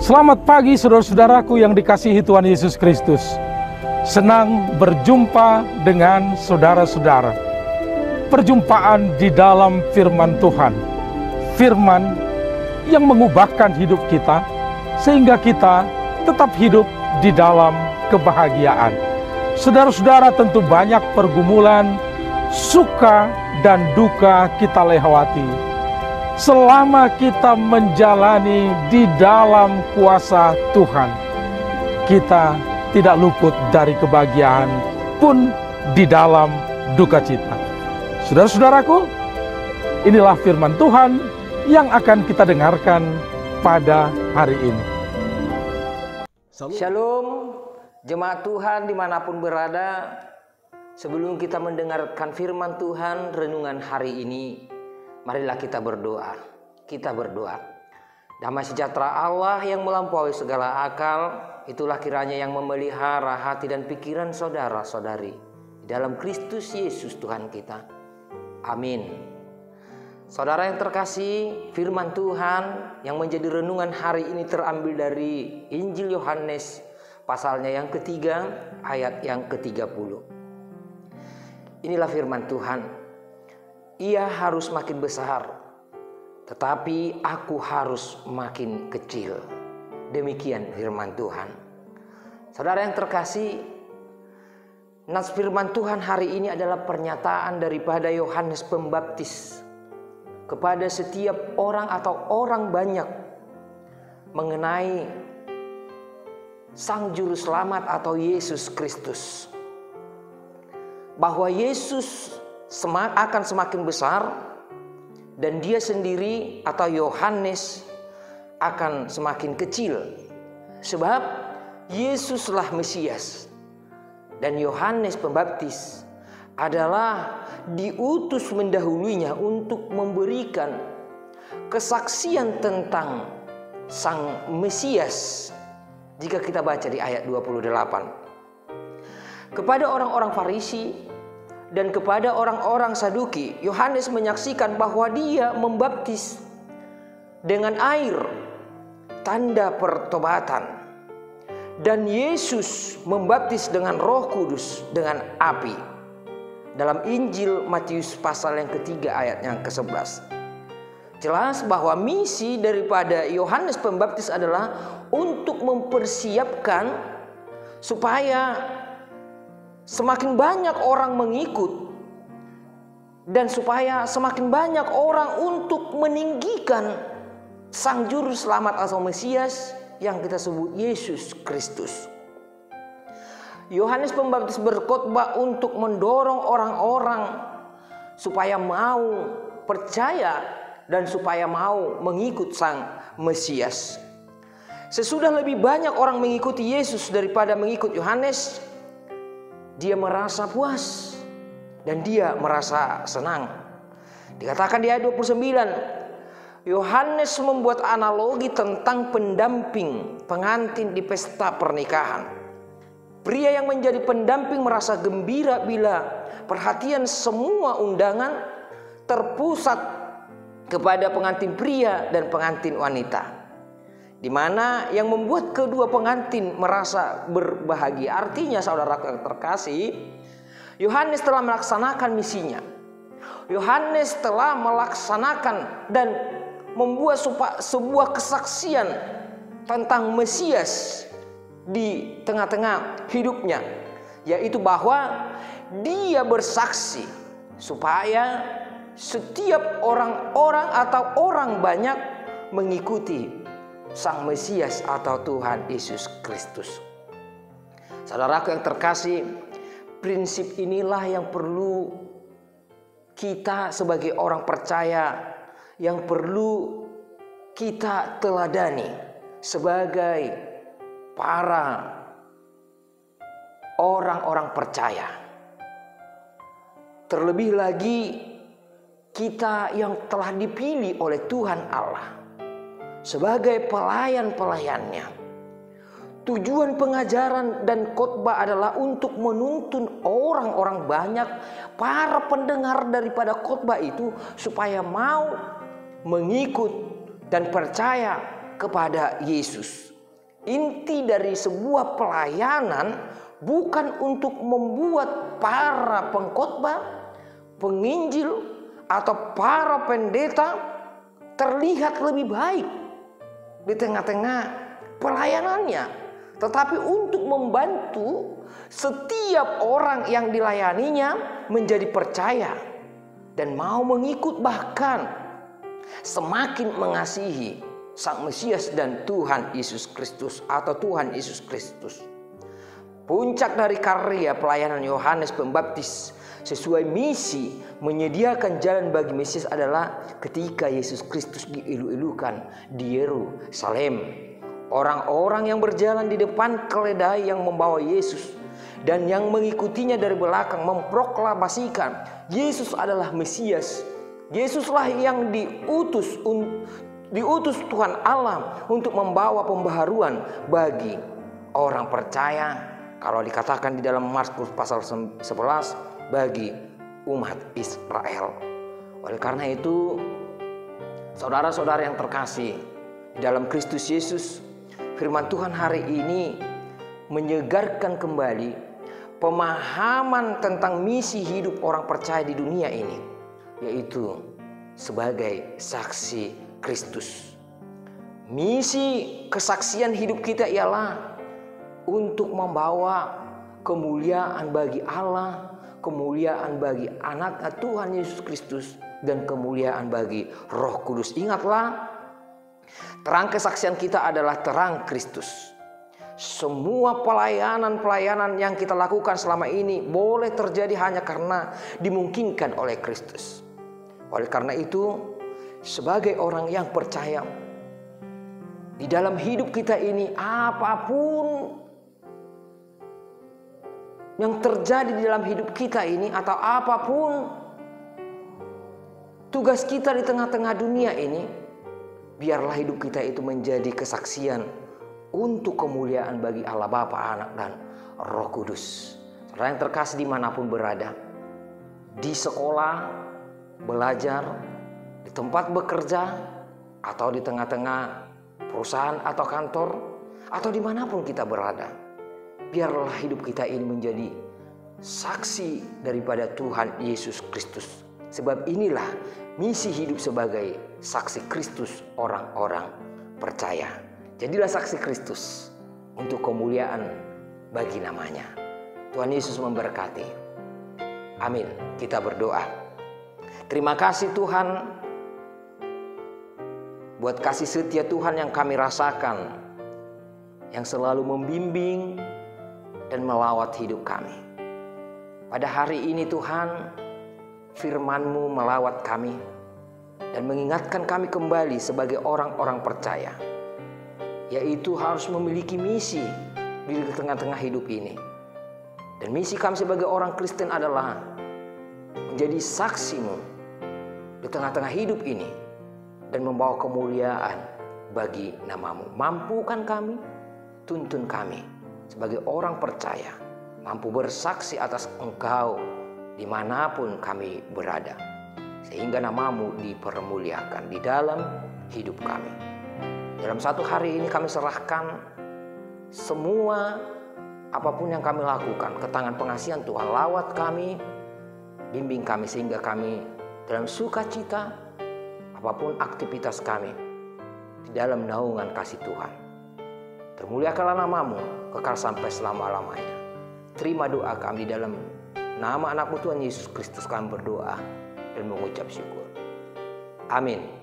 Selamat pagi saudara-saudaraku yang dikasihi Tuhan Yesus Kristus. Senang berjumpa dengan saudara-saudara. Perjumpaan di dalam firman Tuhan. Firman yang mengubahkan hidup kita sehingga kita tetap hidup di dalam kebahagiaan. Saudara-saudara, tentu banyak pergumulan, suka dan duka kita lewati selama kita menjalani di dalam kuasa Tuhan. Kita tidak luput dari kebahagiaan pun di dalam duka cita. Saudara-saudaraku, inilah firman Tuhan yang akan kita dengarkan pada hari ini. Shalom, jemaat Tuhan dimanapun berada. Sebelum kita mendengarkan firman Tuhan renungan hari ini, marilah kita berdoa. Kita berdoa. Damai sejahtera Allah yang melampaui segala akal, itulah kiranya yang memelihara hati dan pikiran saudara-saudari di dalam Kristus Yesus Tuhan kita. Amin. Saudara yang terkasih, firman Tuhan yang menjadi renungan hari ini terambil dari Injil Yohanes pasalnya yang ketiga, ayat yang ke-30. Inilah firman Tuhan. Ia harus makin besar, tetapi aku harus makin kecil. Demikian firman Tuhan. Saudara yang terkasih, nas firman Tuhan hari ini adalah pernyataan daripada Yohanes Pembaptis kepada setiap orang atau orang banyak mengenai Sang Juru Selamat atau Yesus Kristus. Bahwa Yesus akan semakin besar dan dia sendiri atau Yohanes akan semakin kecil. Sebab Yesuslah Mesias dan Yohanes Pembaptis adalah diutus mendahulunya untuk memberikan kesaksian tentang Sang Mesias. Jika kita baca di ayat 28. Kepada orang-orang Farisi dan kepada orang-orang Saduki, Yohanes menyaksikan bahwa dia membaptis dengan air, tanda pertobatan. Dan Yesus membaptis dengan Roh Kudus, dengan api. Dalam Injil Matius pasal yang ketiga ayat yang ke-11. Jelas bahwa misi daripada Yohanes Pembaptis adalah untuk mempersiapkan supaya semakin banyak orang mengikut dan supaya semakin banyak orang untuk meninggikan Sang Juru Selamat atau Mesias yang kita sebut Yesus Kristus. Yohanes Pembaptis berkhotbah untuk mendorong orang-orang supaya mau percaya dan supaya mau mengikut Sang Mesias. Sesudah lebih banyak orang mengikuti Yesus daripada mengikut Yohanes, dia merasa puas dan dia merasa senang. Dikatakan di ayat 29, Yohanes membuat analogi tentang pendamping pengantin di pesta pernikahan. Pria yang menjadi pendamping merasa gembira bila perhatian semua undangan terpusat kepada pengantin pria dan pengantin wanita, di mana yang membuat kedua pengantin merasa berbahagia. Artinya saudara yang terkasih, Yohanes telah melaksanakan misinya. Yohanes telah melaksanakan dan membuat sebuah kesaksian tentang Mesias di tengah-tengah hidupnya, yaitu bahwa dia bersaksi supaya setiap orang-orang atau orang banyak mengikuti Sang Mesias atau Tuhan Yesus Kristus. Saudaraku yang terkasih, prinsip inilah yang perlu kita sebagai orang percaya, yang perlu kita teladani sebagai para orang-orang percaya. Terlebih lagi kita yang telah dipilih oleh Tuhan Allah sebagai pelayan-pelayannya. Tujuan pengajaran dan khotbah adalah untuk menuntun orang-orang banyak, para pendengar daripada khotbah itu, supaya mau mengikut dan percaya kepada Yesus. inti dari sebuah pelayanan bukan untuk membuat para pengkhotbah, penginjil, atau para pendeta terlihat lebih baik di tengah-tengah pelayanannya, tetapi untuk membantu setiap orang yang dilayaninya menjadi percaya dan mau mengikut, bahkan semakin mengasihi Sang Mesias dan Tuhan Yesus Kristus atau Tuhan Yesus Kristus. Puncak dari karya pelayanan Yohanes Pembaptis sesuai misi menyediakan jalan bagi Mesias adalah ketika Yesus Kristus diilu-ilukan di Yerusalem. Orang-orang yang berjalan di depan keledai yang membawa Yesus dan yang mengikutinya dari belakang memproklamasikan Yesus adalah Mesias. Yesuslah yang diutus Tuhan Allah untuk membawa pembaharuan bagi orang percaya. Kalau dikatakan di dalam Mazmur pasal 11, bagi umat Israel. Oleh karena itu, saudara-saudara yang terkasih di dalam Kristus Yesus, firman Tuhan hari ini menyegarkan kembali pemahaman tentang misi hidup orang percaya di dunia ini, yaitu sebagai saksi Kristus. Misi kesaksian hidup kita ialah untuk membawa kemuliaan bagi Allah, kemuliaan bagi anak Tuhan Yesus Kristus, dan kemuliaan bagi Roh Kudus. Ingatlah, terang kesaksian kita adalah terang Kristus. Semua pelayanan-pelayanan yang kita lakukan selama ini boleh terjadi hanya karena dimungkinkan oleh Kristus. Oleh karena itu, sebagai orang yang percaya, di dalam hidup kita ini apapun yang terjadi di dalam hidup kita ini, atau apapun tugas kita di tengah-tengah dunia ini, biarlah hidup kita itu menjadi kesaksian untuk kemuliaan bagi Allah Bapa, Anak, dan Roh Kudus. Saudara yang terkasih dimanapun berada, di sekolah, belajar, di tempat bekerja, atau di tengah-tengah perusahaan atau kantor, atau dimanapun kita berada, biarlah hidup kita ini menjadi saksi daripada Tuhan Yesus Kristus. Sebab inilah misi hidup sebagai saksi Kristus orang-orang percaya. Jadilah saksi Kristus untuk kemuliaan bagi namanya. Tuhan Yesus memberkati. Amin. Kita berdoa. Terima kasih Tuhan buat kasih setia Tuhan yang kami rasakan, yang selalu membimbing dan melawat hidup kami. Pada hari ini Tuhan, firman-Mu melawat kami dan mengingatkan kami kembali sebagai orang-orang percaya, yaitu harus memiliki misi di tengah-tengah hidup ini. Dan misi kami sebagai orang Kristen adalah menjadi saksi-Mu di tengah-tengah hidup ini dan membawa kemuliaan bagi nama-Mu. Mampukan kami, tuntun kami sebagai orang percaya, mampu bersaksi atas Engkau dimanapun kami berada, sehingga nama-Mu dipermuliakan di dalam hidup kami. Dalam satu hari ini kami serahkan semua apapun yang kami lakukan ke tangan pengasihan Tuhan. Lawat kami, bimbing kami sehingga kami dalam sukacita apapun aktivitas kami di dalam naungan kasih Tuhan. Termuliakanlah nama-Mu kekal sampai selama-lamanya. Terima doa kami di dalam nama anak-Mu Tuhan Yesus Kristus kami berdoa dan mengucap syukur. Amin.